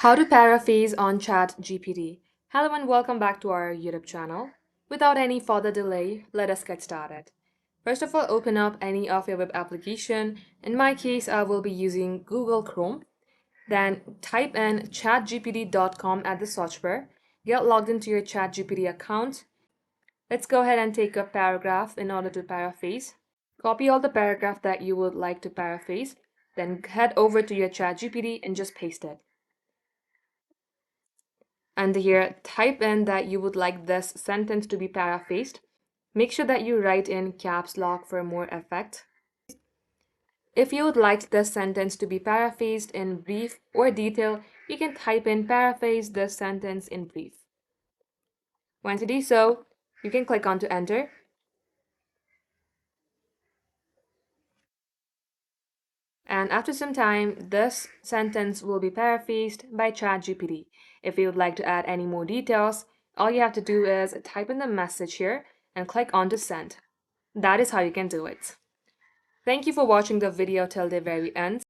How to paraphrase on ChatGPT. Hello and welcome back to our YouTube channel. Without any further delay, let us get started. First of all, open up any of your web application. In my case, I will be using Google Chrome. Then type in chatgpt.com at the search bar. Get logged into your ChatGPT account. Let's go ahead and take a paragraph in order to paraphrase. Copy all the paragraph that you would like to paraphrase. Then head over to your ChatGPT and just paste it. And here type in that you would like this sentence to be paraphrased. Make sure that you write in caps lock for more effect. If you would like this sentence to be paraphrased in brief or detail, you can type in paraphrase this sentence in brief. Once you do so, you can click on to enter. And after some time, this sentence will be paraphrased by ChatGPT. If you would like to add any more details, all you have to do is type in the message here and click on to send. That is how you can do it. Thank you for watching the video till the very end.